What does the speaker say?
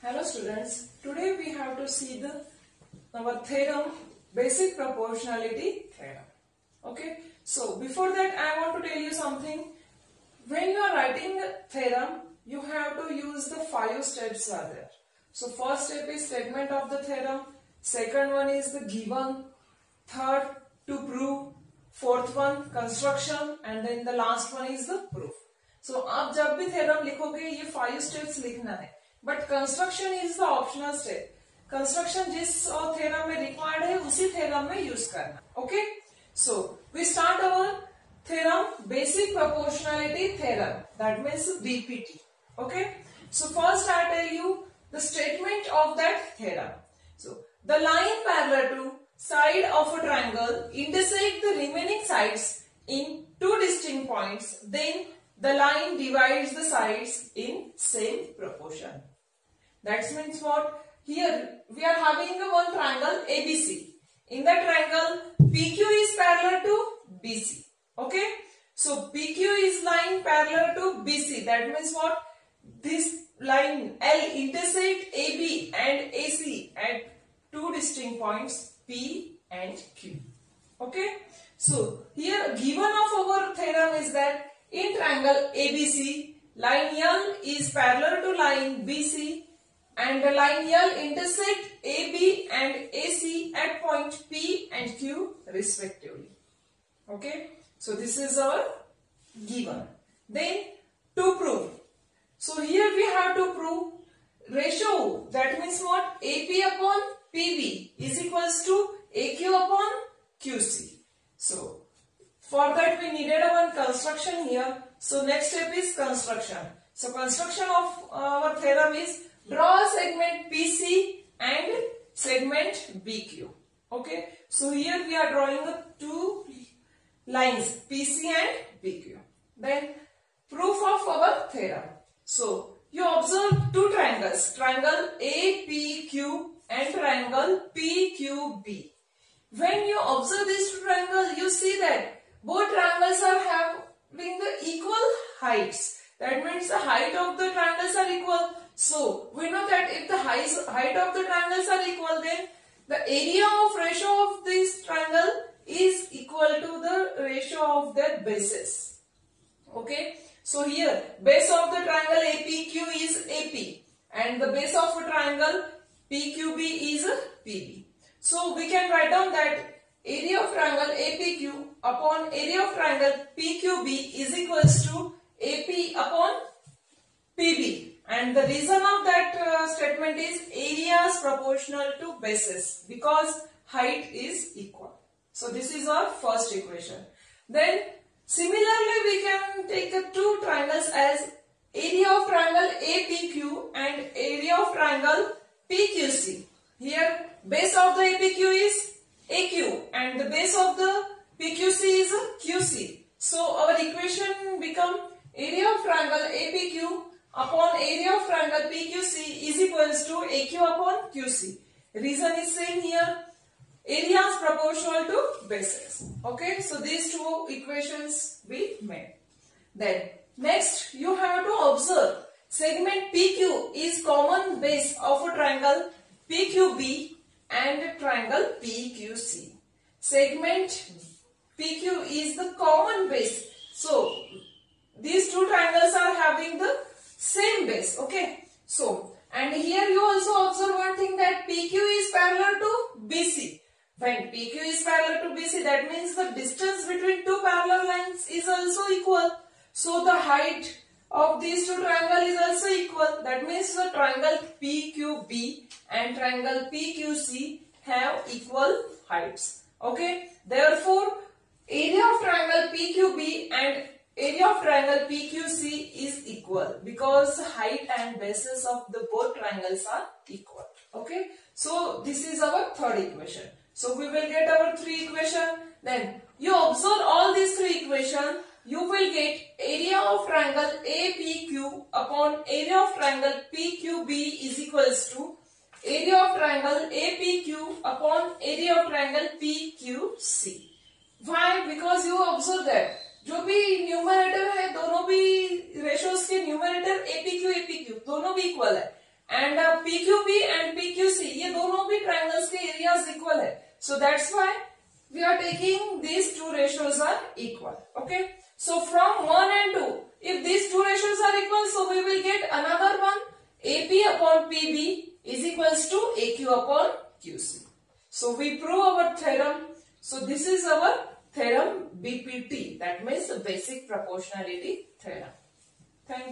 Hello students, today we have to see our theorem, basic proportionality theorem. Okay, so before that I want to tell you something. When you are writing a theorem, you have to use the 5 steps are there. So first step is statement of the theorem, second one is the given, third to prove, fourth one construction, and then the last one is the proof. So आप जब भी theorem लिखोगे ये 5 steps लिखना है. But construction is the optional step. Construction जिस theorem में required है उसी theorem में use करना. Okay? So we start our theorem, basic proportionality theorem. That means BPT. Okay? So first I tell you the statement of that theorem. So the line parallel to side of a triangle intersect the remaining sides in 2 distinct points. Then the line divides the sides in same proportion. That means what? Here we are having one triangle ABC. In that triangle, PQ is parallel to BC. Okay? So PQ is line parallel to BC. That means what? This line L intersect AB and AC at 2 distinct points P and Q. Okay? So here given of our theorem is that in triangle ABC, line L is parallel to line BC and the line L intersect AB and AC at point P and Q respectively. Okay? So this is our given. Then to prove. So here we have to prove ratio. That means what? AP upon PB is equals to AQ upon QC. So for that we needed one construction here. So next step is construction. So construction of our theorem is draw a segment PC and segment BQ. Okay. So here we are drawing up 2 lines PC and BQ. Then proof of our theorem. So you observe 2 triangles. Triangle APQ and triangle PQB. When you observe these 2 triangles, you see that both triangles are having the equal heights. That means the height of the triangles are equal. So we know that if the height of the triangles are equal, then the area of ratio of this triangle is equal to the ratio of their bases. Okay. So here base of the triangle APQ is AP and the base of a triangle PQB is PB. So we can write down that area of triangle APQ upon area of triangle PQB is equals to AP upon PB. And the reason of that statement is areas proportional to bases because height is equal. So this is our first equation. Then similarly we can take the 2 triangles as area of triangle APQ and area of triangle PQC. Here base of the APQ is AQ and the base of the PQC is QC. So our equation become area of triangle APQ upon area of triangle PQC is equals to AQ upon QC. Reason is same here. Areas proportional to bases. Okay, so these 2 equations we made. Then next you have to observe segment PQ is common base of a triangle PQB and triangle PQC. Segment PQ is the common base. So these 2 triangles are having the same base. Okay. So and here you also observe one thing that PQ is parallel to BC. When PQ is parallel to BC, that means the distance between 2 parallel lines is also equal. So the height of these 2 triangles is also equal. That means the triangle PQB and triangle PQC have equal heights. Okay. Therefore, area of triangle PQB and area of triangle PQC is equal because height and bases of the both triangles are equal. Okay. So this is our third equation. So we will get our 3 equation. Then you observe all these 3 equations. You will get area of triangle APQ upon area of triangle PQB is equals to area of triangle APQ upon area of triangle PQC. Why? Because you observe that जो भी numerator है दोनों भी ratios के numerator APQ दोनों भी equal है. And PQP and PQC ये दोनों भी ट्राइंगल्स के एरियाज इक्वल है. So that's why we are taking these two ratios are equal. Okay. So from 1 and 2, if these two ratios are equal, so we will get another one. AP upon PB is equals to AQ upon QC. So we prove our theorem. So this is our theorem BPT. That means the basic proportionality theorem. Thank you.